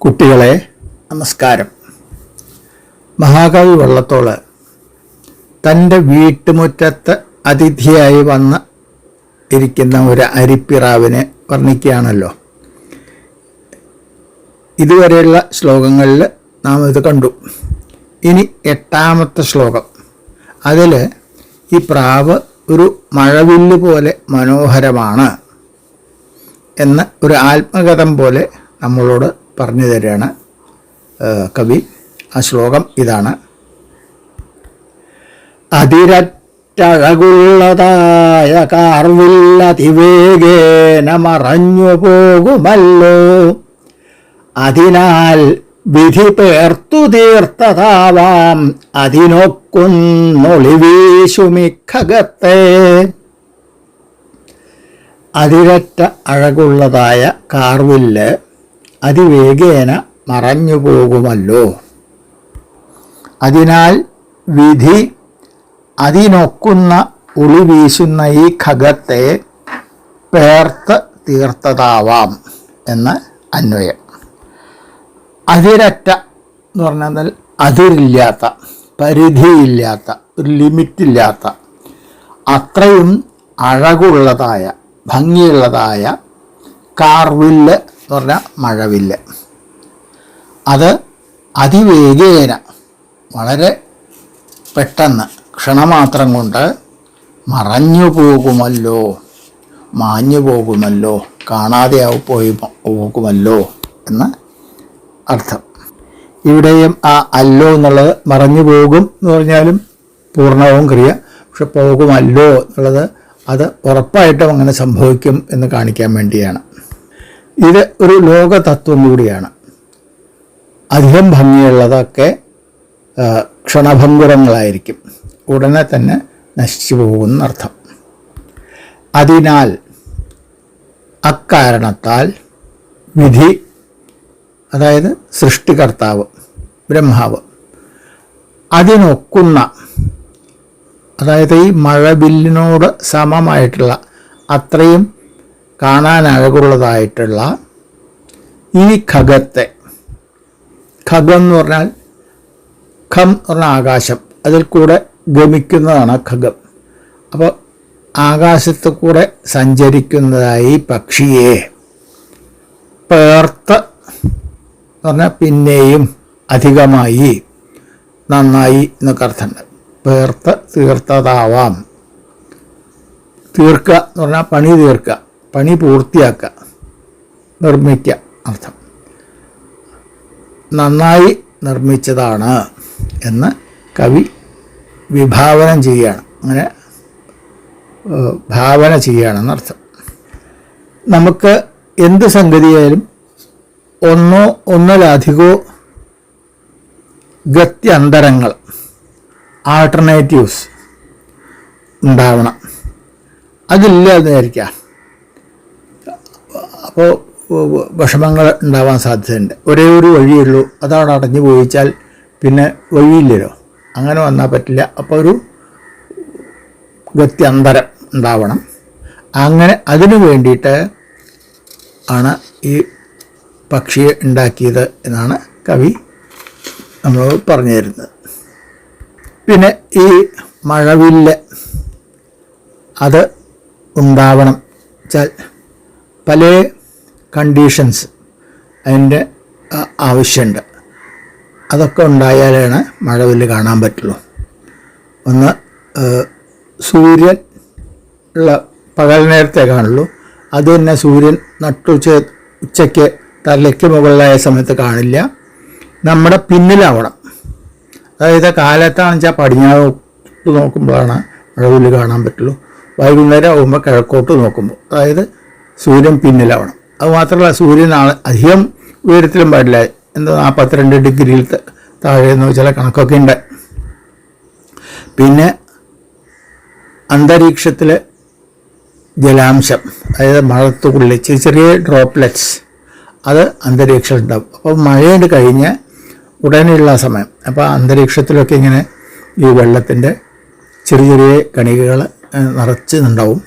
കുട്ടികളെ നമസ്കാരം. മഹാകവി വള്ളത്തോൾ തൻ്റെ വീട്ടുമുറ്റത്ത് അതിഥിയായി വന്ന് ഇരിക്കുന്ന ഒരു അരിപ്പിറാവിനെ വർണ്ണിക്കുകയാണല്ലോ. ഇതുവരെയുള്ള ശ്ലോകങ്ങളിൽ നാം ഇത് കണ്ടു. ഇനി 8ാമത്തെ ശ്ലോകം. അതിൽ ഈ പ്രാവ് ഒരു മഴവില്ല് പോലെ മനോഹരമാണ് എന്ന് ഒരു ആത്മകഥം പോലെ നമ്മളോട് പറഞ്ഞു തരികയാണ് കവി. ആ ശ്ലോകം ഇതാണ്: അതിരറ്റഴകുള്ളതായ കാർവില്ലതിവേഗേന മറഞ്ഞു പോകുമല്ലോ, അതിനാൽ വിധി പേർത്തു തീർത്തതാവാം അതിനൊക്കുന്നൊളിവീശുമിഖഗത്തെ. അതിരറ്റ അഴകുള്ളതായ കാർവില്ല് അതിവേഗേന മറഞ്ഞു പോകുമല്ലോ, അതിനാൽ വിധി അതിനൊക്കുന്ന ഒളി വീശുന്ന ഈ ഖഗത്തെ പേർത്ത് തീർത്തതാവാം എന്ന് അന്വയം. അതിരറ്റ എന്ന് പറഞ്ഞാൽ അതിരില്ലാത്ത, പരിധിയില്ലാത്ത, ഒരു ലിമിറ്റില്ലാത്ത, അത്രയും അഴകുള്ളതായ, ഭംഗിയുള്ളതായ കാർവില്ല് എന്ന് പറഞ്ഞാൽ മഴവില്ല്. അത് അതിവേഗേന, വളരെ പെട്ടെന്ന്, ക്ഷണമാത്രം കൊണ്ട് മറഞ്ഞു പോകുമല്ലോ, മാഞ്ഞു പോകുമല്ലോ, കാണാതെ പോകുമല്ലോ എന്ന് അർത്ഥം. ഇവിടെയും ആ അല്ലോ എന്നുള്ളത് മറഞ്ഞു പോകും എന്ന് പറഞ്ഞാലും പൂർണ്ണവും ക്രിയ. പക്ഷെ പോകുമല്ലോ എന്നുള്ളത് അത് ഉറപ്പായിട്ടും അങ്ങനെ സംഭവിക്കും എന്ന് കാണിക്കാൻ വേണ്ടിയാണ്. ഇത് ഒരു ലോകതത്വം കൂടിയാണ്. അധികം ഭംഗിയുള്ളതൊക്കെ ക്ഷണഭംഗുരങ്ങളായിരിക്കും, ഉടനെ തന്നെ നശിച്ചു പോകുന്നർത്ഥം. അതിനാൽ, അക്കാരണത്താൽ വിധി, അതായത് സൃഷ്ടികർത്താവ് ബ്രഹ്മാവ്, അതിനൊക്കുന്ന, അതായത് ഈ മഴവില്ലിനോട് സമമായിട്ടുള്ള, അത്രയും കാണാൻ അഴകുള്ളതായിട്ടുള്ള ഈ ഖഗത്തെ, ഖഗം എന്ന് പറഞ്ഞാൽ, ഖം എന്ന് പറഞ്ഞാൽ ആകാശം, അതിൽ കൂടെ ഗമിക്കുന്നതാണ് ഖഗം. അപ്പോൾ ആകാശത്ത് കൂടെ സഞ്ചരിക്കുന്നതായി പക്ഷിയെ പേർത്ത് എന്ന് പറഞ്ഞാൽ പിന്നെയും, അധികമായി, നന്നായി എന്നൊക്കെ അർത്ഥമുണ്ട്. പേർത്ത് തീർത്തതാവാം. തീർക്കുക എന്ന് പറഞ്ഞാൽ പണി തീർക്കുക, പണി പൂർത്തിയാക്കുക, നിർമ്മിക്കുക അർത്ഥം. നന്നായി നിർമ്മിച്ചതാണ് എന്ന് കവി വിഭാവനം ചെയ്യുകയാണ്. അങ്ങനെ ഭാവന ചെയ്യുകയാണെന്നർത്ഥം. നമുക്ക് എന്ത് സംഗതിയായാലും ഒന്നോ ഒന്നിലധികമോ ഗത്യന്തരങ്ങൾ, ആൾട്ടർനേറ്റീവ്സ് ഉണ്ടാവണം. അതില്ലാതെ വിചാരിക്കാം, അപ്പോൾ വിഷമങ്ങൾ ഉണ്ടാവാൻ സാധ്യതയുണ്ട്. ഒരേ ഒരു വഴിയുള്ളൂ, അതവിടെ അടഞ്ഞു പോയിച്ചാൽ പിന്നെ വഴിയില്ലല്ലോ. അങ്ങനെ വന്നാൽ പറ്റില്ല. അപ്പോൾ ഒരു ഗത്യന്തരം ഉണ്ടാവണം. അങ്ങനെ അതിനു വേണ്ടിയിട്ട് ആണ് ഈ പക്ഷിയെ ഉണ്ടാക്കിയത് എന്നാണ് കവി നമ്മൾ പറഞ്ഞു തരുന്നത്. പിന്നെ ഈ മഴവില്ല് അത് ഉണ്ടാവണം വെച്ചാൽ പല കണ്ടീഷൻസ് അതിൻ്റെ ആവശ്യമുണ്ട്. അതൊക്കെ ഉണ്ടായാലാണ് മഴവില്ല് കാണാൻ പറ്റുള്ളൂ. ഒന്ന്, സൂര്യൻ ഉള്ള പകൽ നേരത്തെ കാണുള്ളൂ. അത് തന്നെ സൂര്യൻ ഉച്ചയ്ക്ക് തലയ്ക്ക് മുകളിലായ സമയത്ത് കാണില്ല. നമ്മുടെ പിന്നിലാവണം. അതായത് കാലത്താണെന്ന് വെച്ചാൽ പടിഞ്ഞാറോട്ട് നോക്കുമ്പോഴാണ് മഴവില്ല് കാണാൻ പറ്റുള്ളൂ. വൈകുന്നേരം ആകുമ്പോൾ കിഴക്കോട്ട് നോക്കുമ്പോൾ, അതായത് സൂര്യൻ പിന്നിലാവണം. അതുമാത്രമല്ല, സൂര്യൻ അധികം ഉയരത്തിലും പാടില്ല. 42 ഡിഗ്രിയിൽ താഴെയെന്ന് ചില കണക്കൊക്കെ ഉണ്ട്. പിന്നെ അന്തരീക്ഷത്തിൽ ജലാംശം, അതായത് മഴത്തുള്ളിൽ ചെറിയ ചെറിയ ഡ്രോപ്ലെറ്റ്സ്, അത് അന്തരീക്ഷത്തിൽ ഉണ്ടാവും. അപ്പോൾ മഴയുണ്ട് കഴിഞ്ഞ് ഉടനെയുള്ള സമയം, അപ്പോൾ അന്തരീക്ഷത്തിലൊക്കെ ഇങ്ങനെ ഈ വെള്ളത്തിൻ്റെ ചെറിയ ചെറിയ കണികകൾ നിറച്ചുണ്ടാവും.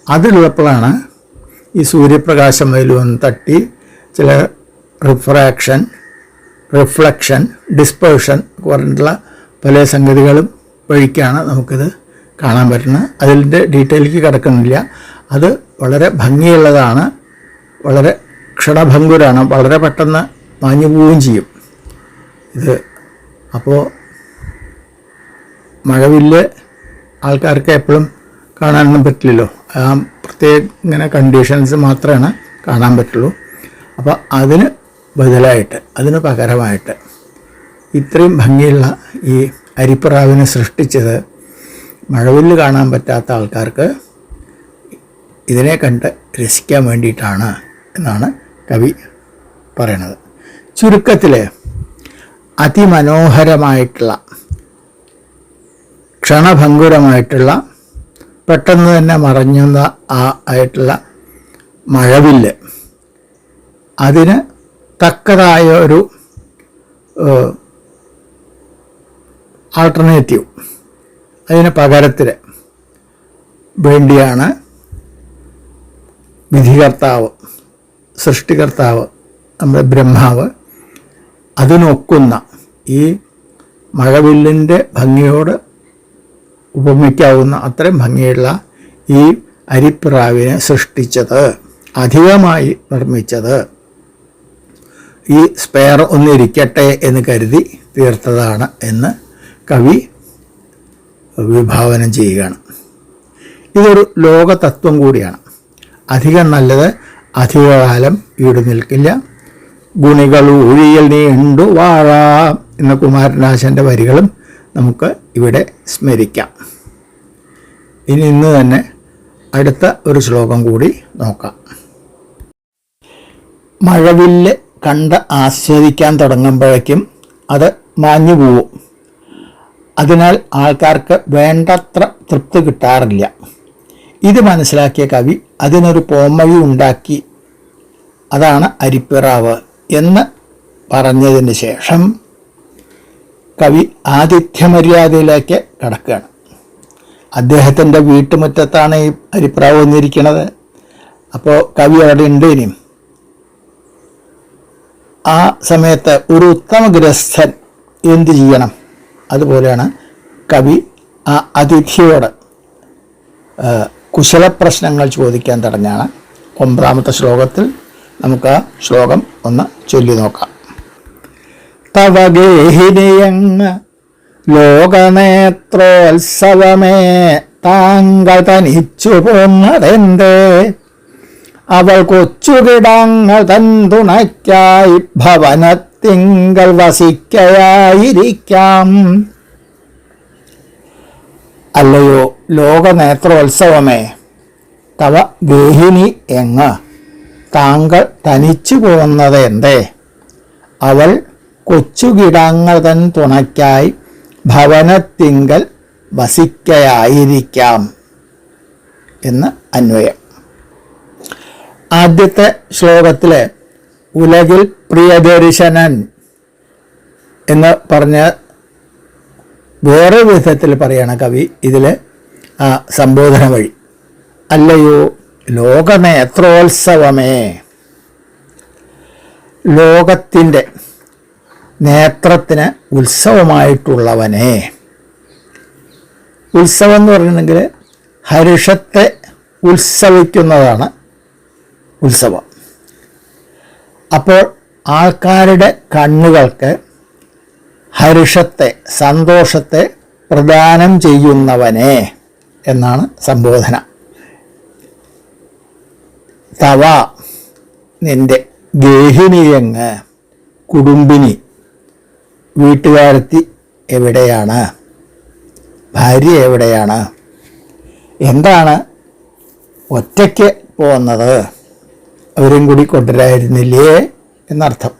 അതിലുള്ളപ്പോഴാണ് ഈ സൂര്യപ്രകാശം അതിൽ വന്ന് തട്ടി ചില റിഫ്രാക്ഷൻ, റിഫ്ലക്ഷൻ, ഡിസ്പേർഷൻ പറഞ്ഞിട്ടുള്ള പല സംഗതികളും വഴിക്കാണ് നമുക്കിത് കാണാൻ പറ്റുന്നത്. അതിൻ്റെ ഡീറ്റെയിലേക്ക് കിടക്കുന്നില്ല. അത് വളരെ ഭംഗിയുള്ളതാണ്, വളരെ ക്ഷണഭംഗുരാണ്, വളരെ പെട്ടെന്ന് മാഞ്ഞു പോവുകയും ചെയ്യും ഇത്. അപ്പോൾ മഴവില്ല് ആൾക്കാർക്ക് എപ്പോഴും കാണാനൊന്നും പറ്റില്ലല്ലോ, ആ പ്രത്യേക ഇങ്ങനെ കണ്ടീഷൻസ് മാത്രമാണ് കാണാൻ പറ്റുള്ളൂ. അപ്പോൾ അതിന് ബദലായിട്ട്, അതിന് പകരമായിട്ട് ഇത്രയും ഭംഗിയുള്ള ഈ അരിപ്രാവിനെ സൃഷ്ടിച്ചത് മഴവില്ല് കാണാൻ പറ്റാത്ത ആൾക്കാർക്ക് ഇതിനെ കണ്ട് രസിക്കാൻ വേണ്ടിയിട്ടാണ് എന്നാണ് കവി പറയണത്. ചുരുക്കത്തിൽ അതിമനോഹരമായിട്ടുള്ള, ക്ഷണഭംഗുരമായിട്ടുള്ള, പെട്ടെന്ന് തന്നെ മറഞ്ഞുന്ന ആയിട്ടുള്ള മഴവില്ല്, അതിന് തക്കതായ ഒരു ആൾട്ടർനേറ്റീവ്, അതിന് പകരത്തിൽ വേണ്ടിയാണ് വിധികർത്താവ്, സൃഷ്ടികർത്താവ്, നമ്മുടെ ബ്രഹ്മാവ് അതിനൊക്കുന്ന ഈ മഴവില്ലിൻ്റെ ഭംഗിയോട് ഉപമിക്കാവുന്ന അത്രയും ഭംഗിയുള്ള ഈ അരിപ്രാവിനെ സൃഷ്ടിച്ചത്, അധികമായി നിർമ്മിച്ചത്, ഈ സ്പെയർ ഒന്നിരിക്കട്ടെ എന്ന് കരുതി തീർത്തതാണ് എന്ന് കവി വിഭാവനം ചെയ്യുകയാണ്. ഇതൊരു ലോകതത്വം കൂടിയാണ്. അധികം നല്ലത് അധികകാലം ഈട് നിൽക്കില്ല. ഗുണികൾ ഊഴിയിൽ നീണ്ടു വാഴാം എന്ന കുമാരനാശൻ്റെ വരികളും നമുക്ക് ഇവിടെ സ്മരിക്കാം. ഇന്ന് തന്നെ അടുത്ത ഒരു ശ്ലോകം കൂടി നോക്കാം. മഴവില്ല് കണ്ട് ആസ്വദിക്കാൻ തുടങ്ങുമ്പോഴേക്കും അത് മാഞ്ഞു പോവും. അതിനാൽ ആൾക്കാർക്ക് വേണ്ടത്ര തൃപ്തി കിട്ടാറില്ല. ഇത് മനസ്സിലാക്കിയ കവി അതിനൊരു പോംവഴി ഉണ്ടാക്കി. അതാണ് അരിപ്പിറാവ് എന്ന് പറഞ്ഞതിന് ശേഷം കവി ആതിഥ്യമര്യാദയിലേക്ക് കടക്കുകയാണ്. അദ്ദേഹത്തിൻ്റെ വീട്ടുമുറ്റത്താണ് ഈ അരിപ്രാവ് വന്നിരിക്കുന്നത്. അപ്പോൾ കവി അവിടെ ഉണ്ട്. ഇനിയും ആ സമയത്ത് ഒരു ഉത്തമ ഗൃഹസ്ഥൻ എന്ത് ചെയ്യണം? അതുപോലെയാണ് കവി ആ അതിഥിയോട് കുശലപ്രശ്നങ്ങൾ ചോദിക്കാൻ തുടങ്ങിയാണ്. 9ാമത്തെ ശ്ലോകത്തിൽ നമുക്ക് ആ ശ്ലോകം ഒന്ന് ചൊല്ലി നോക്കാം. തവ ഗേഹിനിയങ്ങ് ലോകനേത്രോത്സവമേ താങ്കൾ തനിച്ചു പോന്നതെന്തേ? അവൾ കൊച്ചുകിടങ്ങൾ തൻ തുണയ്ക്കായി ഭവനത്തിങ്കൽ വസിക്കയായിരിക്കാം. അല്ലയോ ലോകനേത്രോത്സവമേ, തവ ഗേഹിനി എങ്ങ് താങ്കൾ തനിച്ചു പോകുന്നത് എന്തേ? അവൾ കൊച്ചുകിടങ്ങൾ തൻ തുണയ്ക്കായി ഭവനത്തിങ്കൽ വസിക്കയായിരിക്കാം എന്ന് അന്വയം. ആദ്യത്തെ ശ്ലോകത്തിൽ ഉലകിൽ പ്രിയദർശനൻ എന്ന് പറഞ്ഞ വേറെ വിധത്തിൽ പറയണ കവി ഇതിൽ സംബോധന വഴി. അല്ലയോ ലോകനേത്രോത്സവമേ, ലോകത്തിൻ്റെ നേത്രത്തിന് ഉത്സവമായിട്ടുള്ളവനെ. ഉത്സവം എന്ന് പറഞ്ഞിട്ടുണ്ടെങ്കിൽ ഹർഷത്തെ ഉത്സവിക്കുന്നതാണ് ഉത്സവം. അപ്പോൾ ആൾക്കാരുടെ കണ്ണുകൾക്ക് ഹർഷത്തെ, സന്തോഷത്തെ പ്രദാനം ചെയ്യുന്നവനെ എന്നാണ് സംബോധന. തവ നിൻ്റെ, ഗേഹിനിയങ്ങ് കുടുംബിനി, വീട്ടുകാരത്തി എവിടെയാണ്? ഭാര്യ എവിടെയാണ്? എന്താണ് ഒറ്റയ്ക്ക് പോകുന്നത്? അവരും കൂടി കൊണ്ടുവരായിരുന്നില്ലേ എന്നർത്ഥം.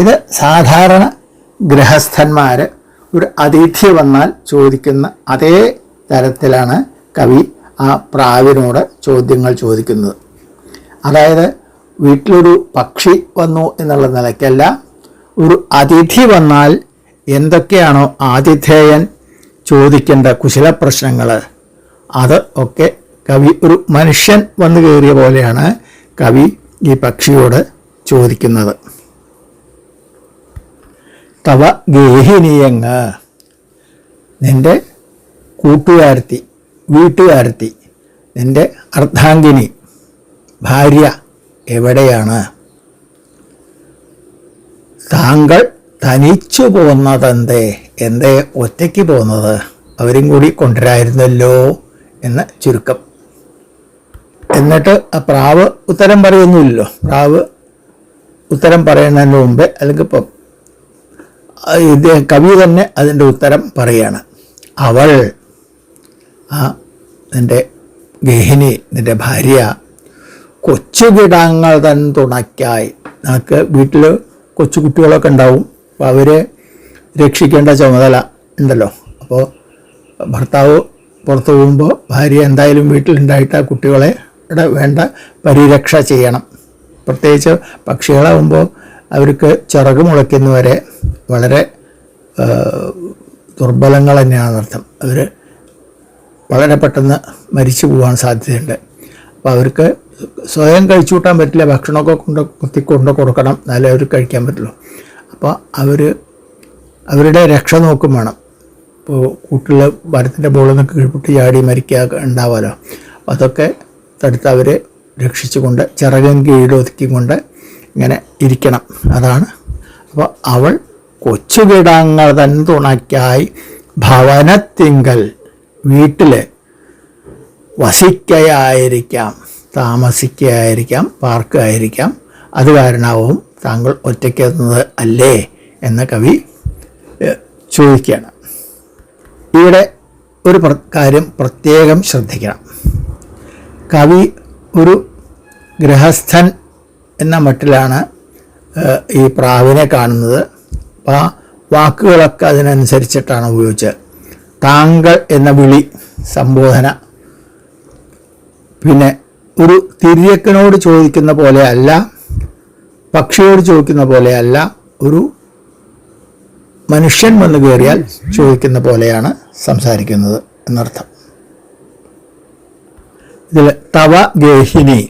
ഇത് സാധാരണ ഗൃഹസ്ഥന്മാർ ഒരു അതിഥി വന്നാൽ ചോദിക്കുന്ന അതേ തരത്തിലാണ് കവി ആ പ്രാവിനോട് ചോദ്യങ്ങൾ ചോദിക്കുന്നത്. അതായത് വീട്ടിലൊരു പക്ഷി വന്നു എന്നുള്ള നിലയ്ക്കല്ല, ഒരു അതിഥി വന്നാൽ എന്തൊക്കെയാണോ ആതിഥേയൻ ചോദിക്കേണ്ട കുശലപ്രശ്നങ്ങൾ, അത് ഒക്കെ കവി ഒരു മനുഷ്യൻ വന്നു കയറിയ പോലെയാണ് കവി ഈ പക്ഷിയോട് ചോദിക്കുന്നത്. തവ ഗേഹിനിയങ്ങ്, നിൻ്റെ കൂട്ടുകാരത്തി, വീട്ടുകാരത്തി, നിൻ്റെ അർദ്ധാംഗിനി, ഭാര്യ എവിടെയാണ്? താങ്കൾ തനിച്ചു പോന്നതെന്തേ? എന്തേ ഒറ്റയ്ക്ക് പോകുന്നത്? അവരും കൂടി കൊണ്ടുവരായിരുന്നല്ലോ എന്ന് ചുരുക്കം. എന്നിട്ട് ആ പ്രാവ് ഉത്തരം പറയുന്നില്ലല്ലോ. പ്രാവ് ഉത്തരം പറയുന്നതിന് മുമ്പേ, അല്ലെങ്കിൽ ഇപ്പം കവി തന്നെ അതിൻ്റെ ഉത്തരം പറയാണ്. അവൾ, നിൻ്റെ ഗേഹിനി, നിൻ്റെ ഭാര്യ, കൊച്ചുകിടാങ്ങൾ തൻ തുണയ്ക്കായി, നമുക്ക് വീട്ടിൽ കൊച്ചു കുട്ടികളൊക്കെ ഉണ്ടാവും. അപ്പോൾ അവരെ രക്ഷിക്കേണ്ട ചുമതല ഉണ്ടല്ലോ. അപ്പോൾ ഭർത്താവ് പുറത്തു പോകുമ്പോൾ ഭാര്യ എന്തായാലും വീട്ടിലുണ്ടായിട്ട് ആ കുട്ടികളെ വേണ്ട പരിരക്ഷ ചെയ്യണം. പ്രത്യേകിച്ച് പക്ഷികളാകുമ്പോൾ അവർക്ക് ചിറക് മുളയ്ക്കുന്നവരെ വളരെ ദുർബലങ്ങൾ തന്നെയാണെന്നർത്ഥം. അവർ വളരെ പെട്ടെന്ന് മരിച്ചു പോകാൻ സാധ്യതയുണ്ട്. അപ്പോൾ അവർക്ക് സ്വയം കഴിച്ചു കൂട്ടാൻ പറ്റില്ല, ഭക്ഷണമൊക്കെ കൊണ്ട് കൊടുക്കണം, എന്നാലേ അവർ കഴിക്കാൻ പറ്റുള്ളൂ. അപ്പോൾ അവരുടെ രക്ഷ നോക്കും വേണം. ഇപ്പോൾ കൂട്ടിൽ മരത്തിൻ്റെ മുകളിൽ നിന്നൊക്കെ കീഴ്പൊട്ടി ചാടി മരിക്കുക ഉണ്ടാവുമല്ലോ. അപ്പോൾ അതൊക്കെ തടുത്ത് അവരെ രക്ഷിച്ചുകൊണ്ട് ചിറകും കീഴൊതുക്കിക്കൊണ്ട് ഇങ്ങനെ ഇരിക്കണം. അതാണ്. അപ്പോൾ അവൾ കൊച്ചുകിടാങ്ങൾ തൻ തുണയ്ക്കായി ഭവനത്തിങ്കൽ, വീട്ടിൽ വസിക്കയായിരിക്കാം, താമസിക്കുകയായിരിക്കാം, പാർക്കുകയായിരിക്കാം. അത് കാരണവും താങ്കൾ ഒറ്റയ്ക്കെത്തുന്നത് അല്ലേ എന്ന് കവി ചോദിക്കുകയാണ്. ഇവിടെ ഒരു കാര്യം പ്രത്യേകം ശ്രദ്ധിക്കണം. കവി ഒരു ഗൃഹസ്ഥൻ എന്ന മട്ടിലാണ് ഈ പ്രാവിനെ കാണുന്നത്. അപ്പോൾ ആ വാക്കുകളൊക്കെ അതിനനുസരിച്ചിട്ടാണ് ഉപയോഗിച്ചത്. താങ്കൾ എന്ന വിളി, സംബോധന, പിന്നെ ഒരു തിര്യക്കനോട് ചോദിക്കുന്ന പോലെയല്ല, പക്ഷിയോട് ചോദിക്കുന്ന പോലെയല്ല, ഒരു മനുഷ്യൻ വന്ന് കയറിയാൽ ചോദിക്കുന്ന പോലെയാണ് സംസാരിക്കുന്നത് എന്നർത്ഥം. ഇതിൽ തവ ഗേഹിനി,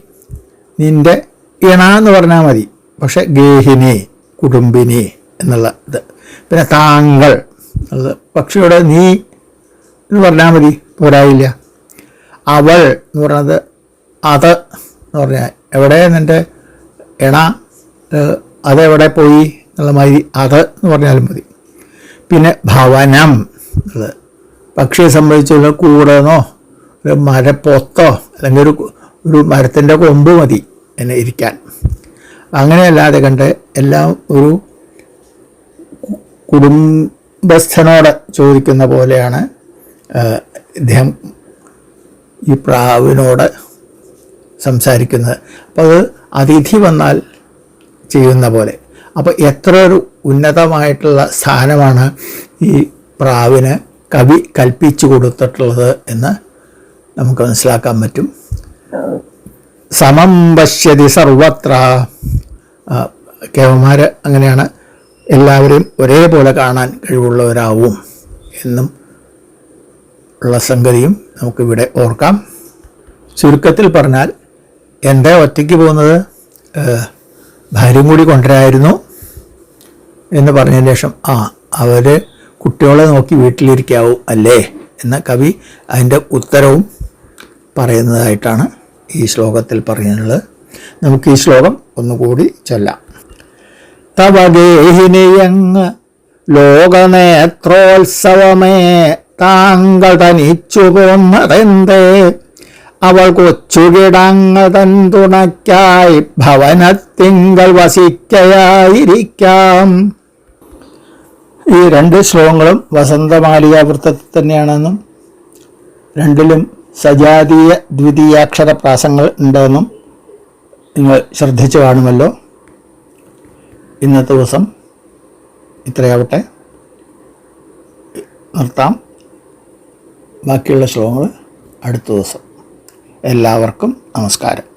നിൻ്റെ ഇണ എന്ന് പറഞ്ഞാൽ മതി, പക്ഷെ ഗേഹിനി കുടുംബിനി എന്നുള്ള ഇത്. പിന്നെ താങ്കൾ എന്നുള്ളത് പക്ഷിയുടെ നീ എന്ന് പറഞ്ഞാൽ മതി, പോരായില്ല. അവൾ എന്ന് പറയുന്നത് അത് എന്ന് പറഞ്ഞാൽ എവിടെ നിൻ്റെ ഇണ, അതെവിടെ പോയി എന്നുള്ള മാതിരി അത് എന്ന് പറഞ്ഞാലും മതി. പിന്നെ ഭവനം എന്നുള്ളത് പക്ഷിയെ സംബന്ധിച്ചുള്ള കൂടെന്നോ ഒരു മരപ്പൊത്തോ അല്ലെങ്കിൽ ഒരു മരത്തിൻ്റെ കൊമ്പ് മതി എന്നെ ഇരിക്കാൻ. അങ്ങനെയല്ലാതെ കണ്ട് എല്ലാം ഒരു കുടുംബസ്ഥനോട് ചോദിക്കുന്ന പോലെയാണ് ഇദ്ദേഹം ഈ പ്രാവിനോട് സംസാരിക്കുന്നത്. അപ്പോൾ അത് അതിഥി വന്നാൽ ചെയ്യുന്ന പോലെ. അപ്പോൾ എത്ര ഒരു ഉന്നതമായിട്ടുള്ള സ്ഥാനമാണ് ഈ പ്രാവിന് കവി കൽപ്പിച്ചു കൊടുത്തിട്ടുള്ളത് എന്ന് നമുക്ക് മനസ്സിലാക്കാൻ പറ്റും. സമം പശ്യതി സർവത്ര, കേവന്മാർ അങ്ങനെയാണ്, എല്ലാവരെയും ഒരേപോലെ കാണാൻ കഴിവുള്ളവരാവും എന്നും ഉള്ള സംഗതിയും നമുക്കിവിടെ ഓർക്കാം. ചുരുക്കത്തിൽ പറഞ്ഞാൽ എന്താ ഒറ്റയ്ക്ക് പോകുന്നത്, ഭാര്യയും കൂടി കൊണ്ടുവരായിരുന്നു എന്ന് പറഞ്ഞതിന് ശേഷം അവർ കുട്ടികളെ നോക്കി വീട്ടിലിരിക്കാവും അല്ലേ എന്ന കവി അതിൻ്റെ ഉത്തരവും പറയുന്നതായിട്ടാണ് ഈ ശ്ലോകത്തിൽ പറയുന്നത്. നമുക്ക് ഈ ശ്ലോകം ഒന്നുകൂടി ചൊല്ലാം. തവ ഗേഹിനിയങ്ങ് ലോകനേത്രോത്സവമേ, താങ്കൾ തനിച്ചു പോന്നതെന്തേ? അവൾ കൊച്ചുകിടങ്ങൾ തൻ തുണയ്ക്കായി ഭവനത്തിങ്കൽ വസിക്കയായിരിക്കാം. ഈ രണ്ട് ശ്ലോകങ്ങളും വസന്തമാലിക വൃത്തത്തിൽ തന്നെയാണെന്നും രണ്ടിലും സജാതീയ ദ്വിതീയാക്ഷര പ്രാസങ്ങൾ ഉണ്ടെന്നും നിങ്ങൾ ശ്രദ്ധിച്ചു കാണുമല്ലോ. ഇന്നത്തെ ദിവസം ഇത്രയാവട്ടെ, നിർത്താം. ബാക്കിയുള്ള ശ്ലോകങ്ങൾ അടുത്ത ദിവസം. എല്ലാവർക്കും നമസ്കാരം.